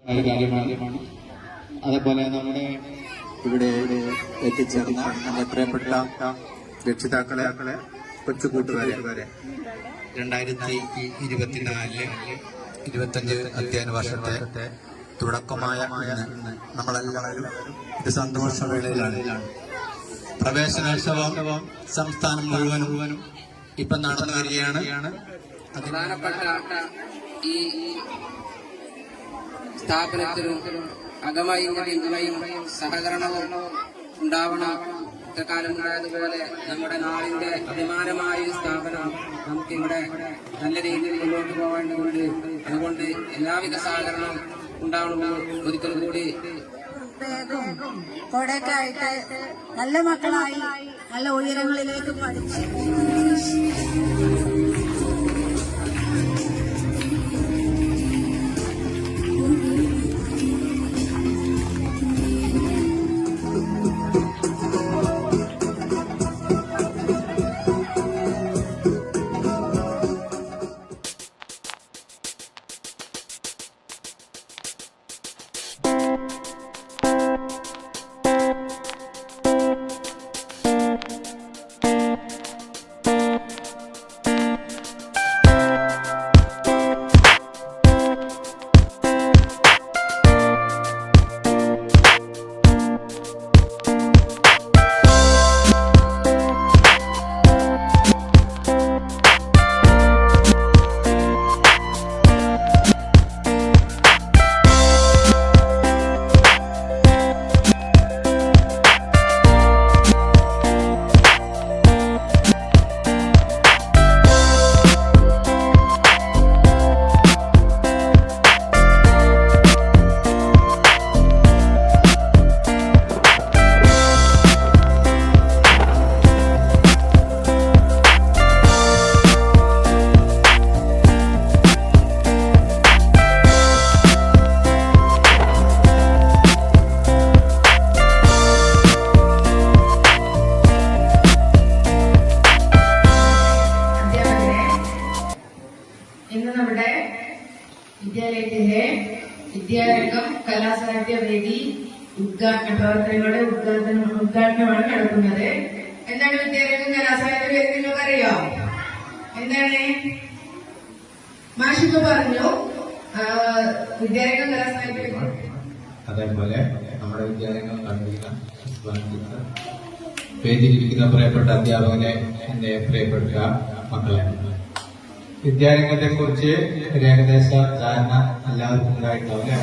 കാര്യമാണ്. അതേപോലെ നമ്മുടെ ഇവിടെ എത്തിച്ചേർന്ന നമ്മുടെ പ്രിയപ്പെട്ട രക്ഷിതാക്കളെ, കൊച്ചു കൂട്ടുകാരെ, 2024-25 അധ്യയന വർഷത്തെ തുടക്കമായ നമ്മളെല്ലാവരും ഒരു സന്തോഷവേളയിലാണ്. പ്രവേശനോത്സവം സംസ്ഥാനം മുഴുവനും ഇപ്പം നടന്നു വരികയാണ്. പ്രധാനപ്പെട്ട ഈ സ്ഥാപനത്തിലും അകമയും സഹകരണവും ഉണ്ടാവണം. കാലം ഉണ്ടായതുപോലെ നമ്മുടെ നാടിന്റെ അഭിമാനമായ സ്ഥാപനം നമുക്കിവിടെ നല്ല രീതിയിൽ മുന്നോട്ട് പോകേണ്ടതുണ്ട്. അതുകൊണ്ട് എല്ലാവിധ സഹകരണവും ഉണ്ടാവണമെന്ന് ഒരിക്കൽ കൂടി കൊടക്കായിട്ട് നല്ല മക്കളായി നല്ല ഉയരങ്ങളിലേക്ക് പഠിച്ചു വിദ്യാലയത്തിന്റെ വിദ്യാരംഗം കലാസാഹിത്യ വേദി പ്രവർത്തനങ്ങളുടെ ഉദ്ഘാടനമാണ് നടക്കുന്നത്. എന്താണ് വിദ്യാരംഗം കലാസാഹിത്യ വേദി നിങ്ങൾക്ക് അറിയോ? എന്താണ്? മാഷിക്ക് പറഞ്ഞു വിദ്യാരംഗം കലാസാഹിത്യ വേദി. അതേപോലെ നമ്മുടെ വിദ്യാലയങ്ങൾ വേദിയിലിരിക്കുന്ന പ്രിയപ്പെട്ട അധ്യാപകനെ, എന്റെ പ്രിയപ്പെട്ട മക്കളെ, വിദ്യാരംഗത്തെ കുറിച്ച് ഏകദേശ ധാരണ എല്ലാവർക്കും ഉണ്ടായിട്ടുണ്ടാവില്ല.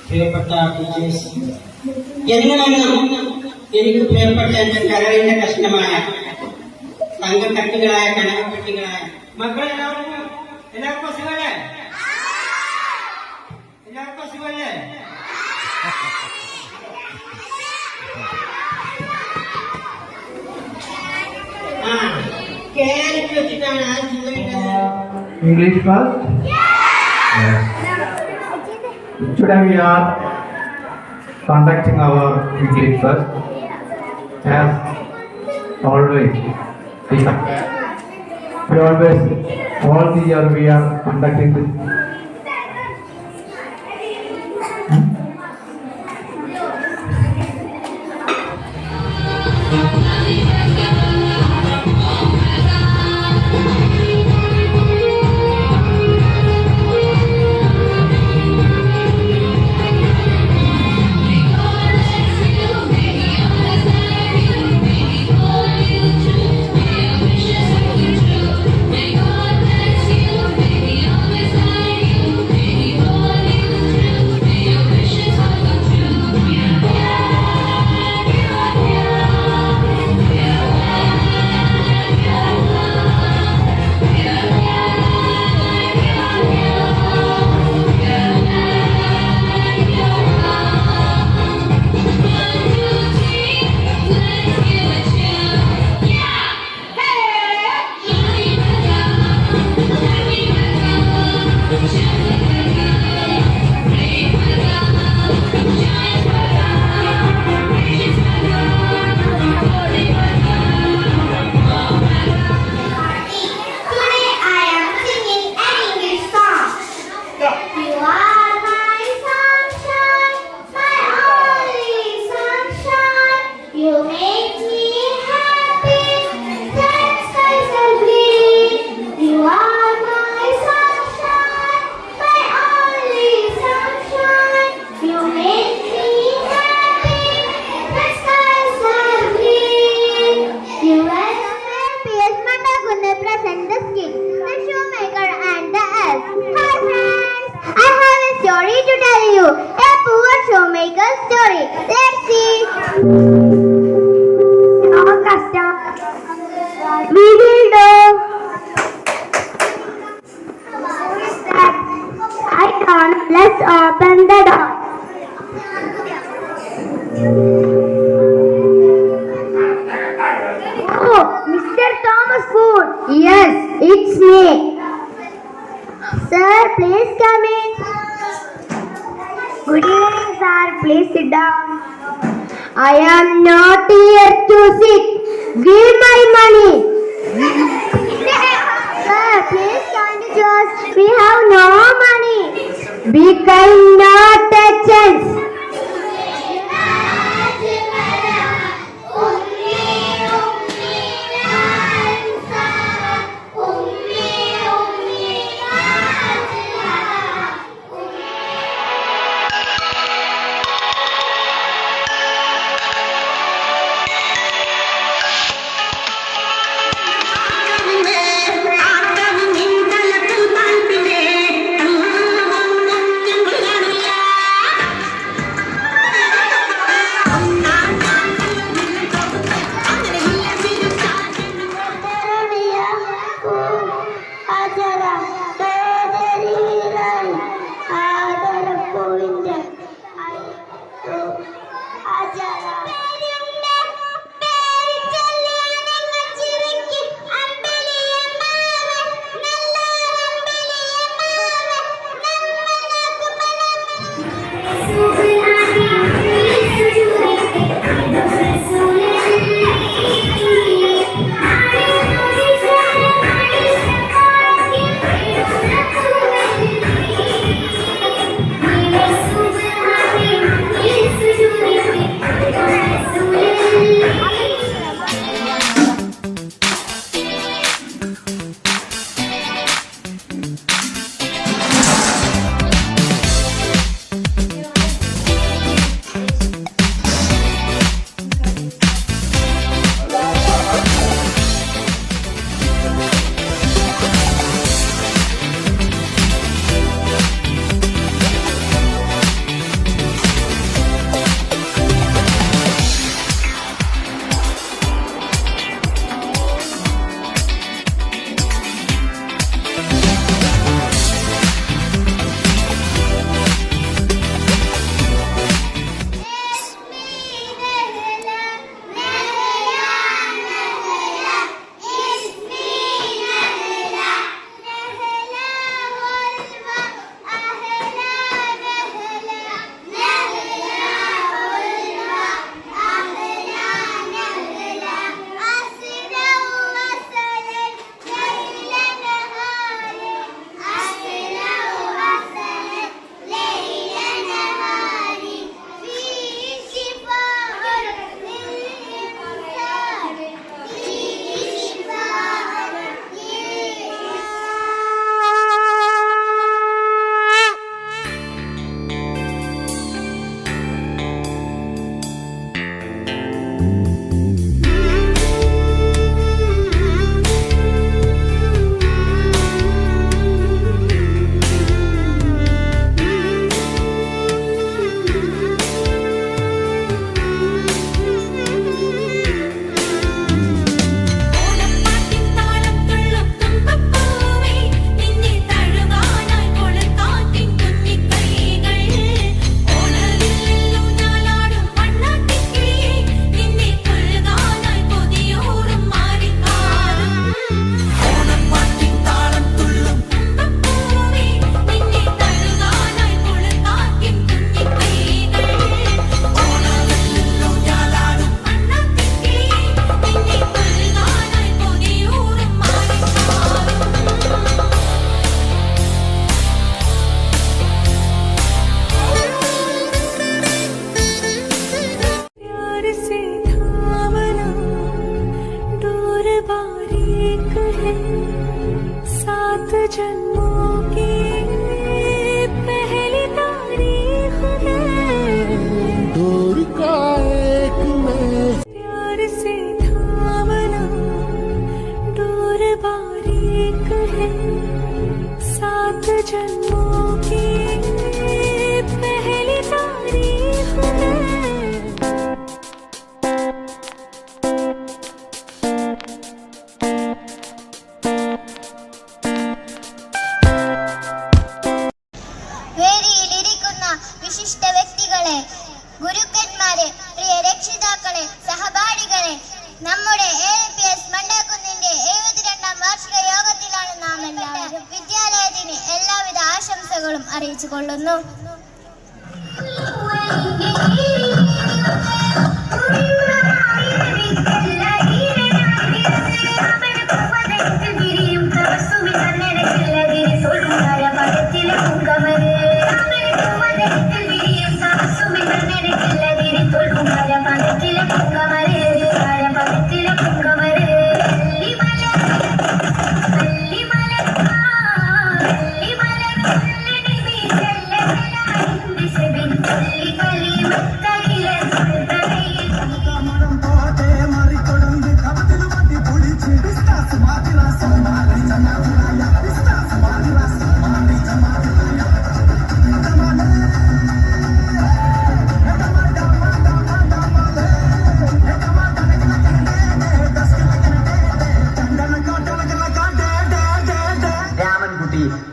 പ്രിയപ്പെട്ട ടീച്ചേഴ്സ്, എങ്ങനെയും എനിക്ക് പ്രിയപ്പെട്ട എന്റെ കരവിന്റെ കഷ്ണമായ തങ്കക്കട്ടികളായ കനകപ്പെട്ടികളായ മക്കളെല്ലാവർക്കും എല്ലാവർക്കും സുഖമല്ലേ? എല്ലാവർക്കും സുഖമല്ലേ? കേരളത്തിൽ വെച്ചിട്ടാണ് ആ English first? Yes. Today we are conducting our English first. As always, all the year we are conducting this. May God bless you, may He always guide you. make a story. Let's see. No custom. We will do. I don't. Let's open the door. Oh, Mr. Thomas Food. Yes, it's me. Sir, please come in. Good evening, sir. Please sit down. I am not here to sit. Give my money. Sir, please kindly choose. We have no money. Be kind, not a chance. जन्मों की पहली तारीख ആശംസകളും അറിയിച്ചു കൊള്ളുന്നു.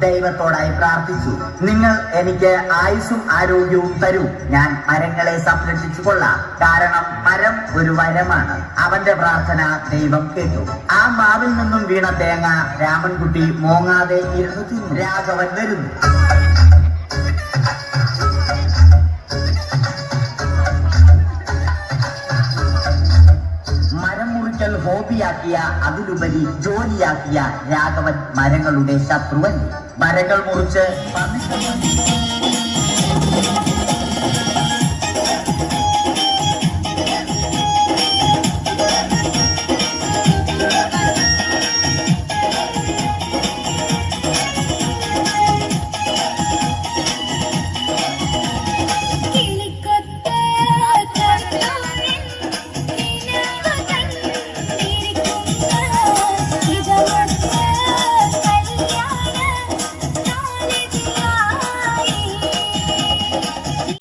ദൈവത്തോടായി പ്രാർത്ഥിച്ചു, നിങ്ങൾ എനിക്ക് ആയുസ്സും ആരോഗ്യവും തരൂ, ഞാൻ മരങ്ങളെ സംരക്ഷിച്ചു കൊള്ളാം, കാരണം മരം ഒരു വരമാണ്. അവന്റെ പ്രാർത്ഥന ദൈവം കേട്ടു. ആ മാവിൽ നിന്നും വീണ തേങ്ങ രാമൻകുട്ടി മോങ്ങാതെ ഇരുന്നു തിന്നു. രാഘവൻ വരുന്നു. മരം മുറിക്കൽ ഹോബിയാക്കിയ, അതിലുപരി ജോലിയാക്കിയ രാഘവൻ മരങ്ങളുടെ ശത്രുവൻ. മരങ്ങൾ മുറിച്ച്